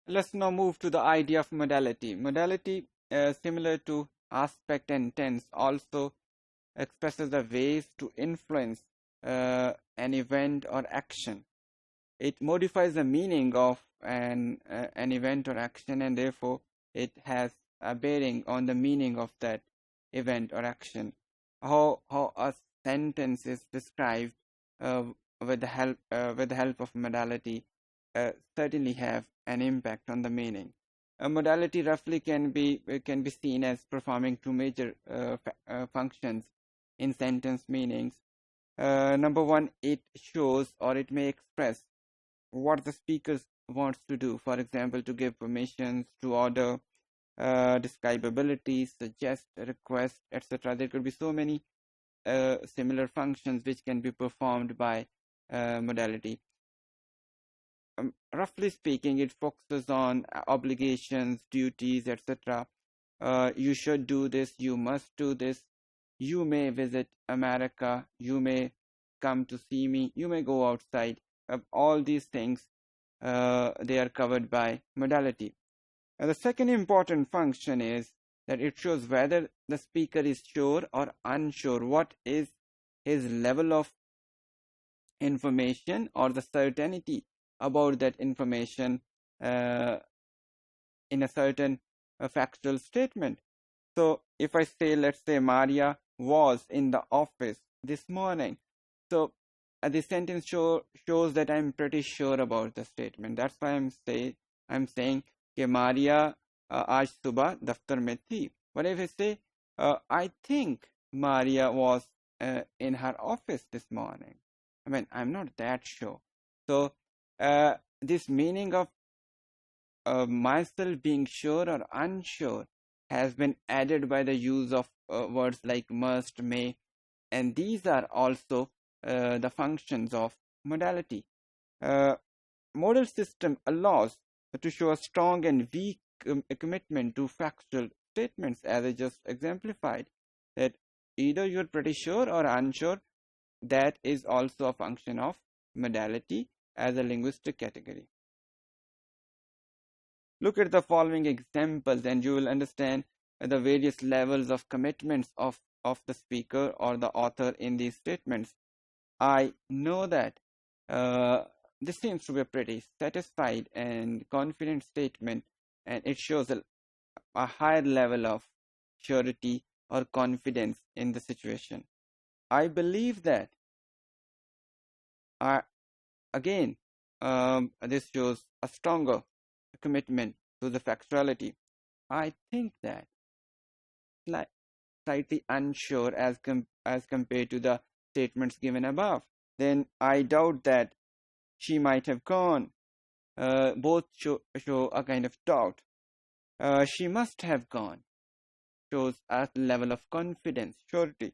Let's now move to the idea of modality. Modality, similar to aspect and tense, also expresses the ways to influence an event or action. It modifies the meaning of an event or action, and therefore it has a bearing on the meaning of that event or action. How a sentence is described uh, with the help of modality certainly have an impact on the meaning. A modality roughly can be seen as performing two major functions in sentence meanings. Number one, it shows or it may express what the speaker wants to do. For example, to give permissions, to order, describe abilities, suggest, request, etc. There could be so many similar functions which can be performed by modality. Roughly speaking, it focuses on obligations, duties, etc. You should do this, you must do this, you may visit America, you may come to see me, you may go outside. All these things, they are covered by modality. And the second important function is that it shows whether the speaker is sure or unsure. What is his level of information or the certainty about that information uh, in a certain factual statement. So if I say, let's say, Maria was in the office this morning, so this sentence shows that I'm pretty sure about the statement. That's why I'm saying कि Maria आज सुबह दफ्तर में थी. But if I say I think Maria was in her office this morning, I mean, I'm not that sure. So this meaning of myself being sure or unsure has been added by the use of words like must, may, and these are also the functions of modality. Uh, Modal system allows to show a strong and weak commitment to factual statements, as I just exemplified, that either you're pretty sure or unsure. That is also a function of modality as a linguistic category. Look at the following examples and you will understand the various levels of commitments of the speaker or the author in these statements. I know that this seems to be a pretty satisfied and confident statement, and it shows a higher level of surety or confidence in the situation. I believe that. Again, this shows a stronger commitment to the factuality. I think that slightly unsure as compared to the statements given above. Then I doubt that she might have gone. Both show a kind of doubt. She must have gone shows a level of confidence, surety.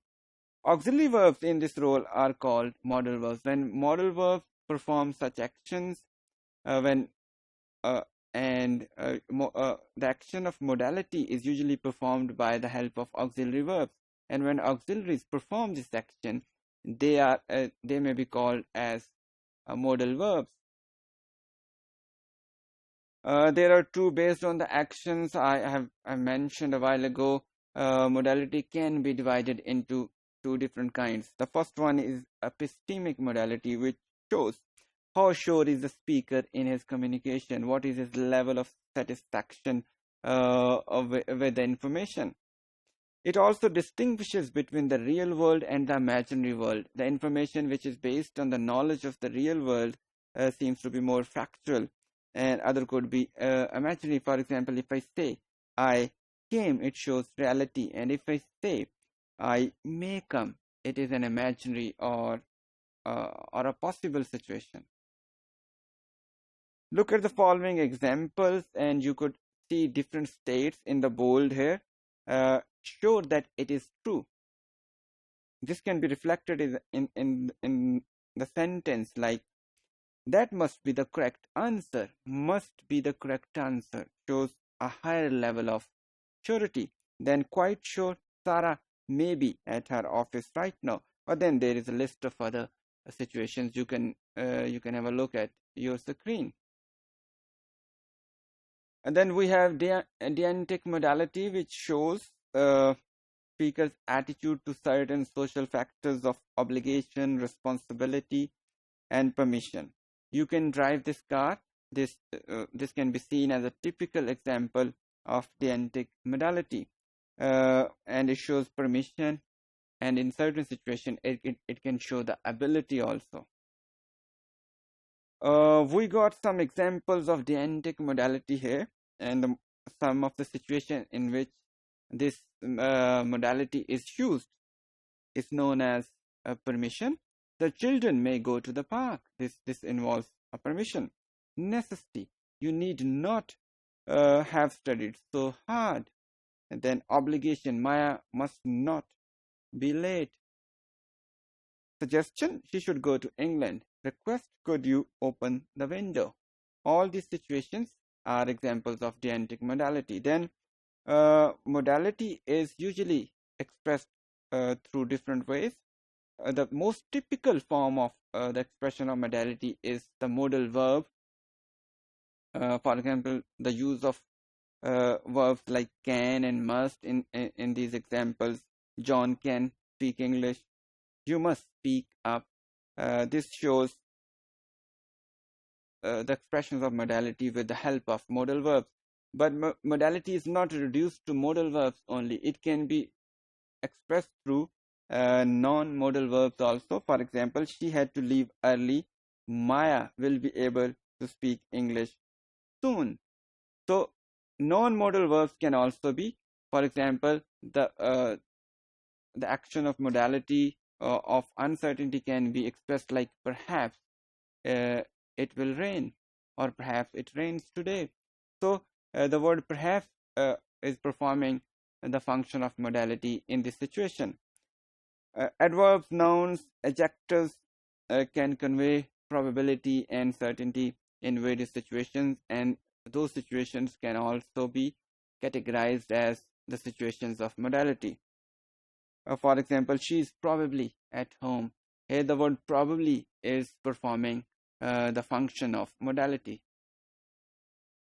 Auxiliary verbs in this role are called modal verbs. When modal verbs perform such actions, when and the action of modality is usually performed by the help of auxiliary verbs. And when auxiliaries perform this action, they may be called as modal verbs. There are two based on the actions I mentioned a while ago. Modality can be divided into two different kinds. The first one is epistemic modality, which shows how sure is the speaker in his communication, what is his level of satisfaction with the information. It also distinguishes between the real world and the imaginary world. The information which is based on the knowledge of the real world seems to be more factual, and other could be imaginary. For example, if I say I came, it shows reality, and if I say I may come, it is an imaginary or a possible situation. Look at the following examples, and you could see different states in the bold here. Show that it is true. This can be reflected in the sentence like, that must be the correct answer. Must be the correct answer shows a higher level of surety than quite sure Sarah may be at her office right now. But then there is a list of other situations you can have a look at your screen. And then we have deontic modality, which shows speaker's attitude to certain social factors of obligation, responsibility, and permission. You can drive this car. This can be seen as a typical example of deontic modality, and it shows permission, and in certain situations it can show the ability also. We got some examples of deontic modality here, and some of the situation in which this modality is used is known as permission. The children may go to the park. This involves a permission. Necessity. You need not have studied so hard. And then obligation. Maya must not be late. Suggestion. She should go to England. Request. Could you open the window? All these situations are examples of deontic modality. Then modality is usually expressed through different ways. The most typical form of the expression of modality is the modal verb. For example, the use of verbs like can and must in these examples. John can speak English. You must speak up. This shows the expressions of modality with the help of modal verbs. But modality is not reduced to modal verbs only. It can be expressed through non-modal verbs also. For example, she had to leave early. Maya will be able to speak English soon. So non-modal verbs can also be, for example, the action of modality of uncertainty can be expressed like perhaps it will rain, or perhaps it rains today. So the word perhaps is performing the function of modality in this situation. Adverbs, nouns, adjectives can convey probability and certainty in various situations, and those situations can also be categorized as the situations of modality. For example, she is probably at home. Here the word probably is performing the function of modality.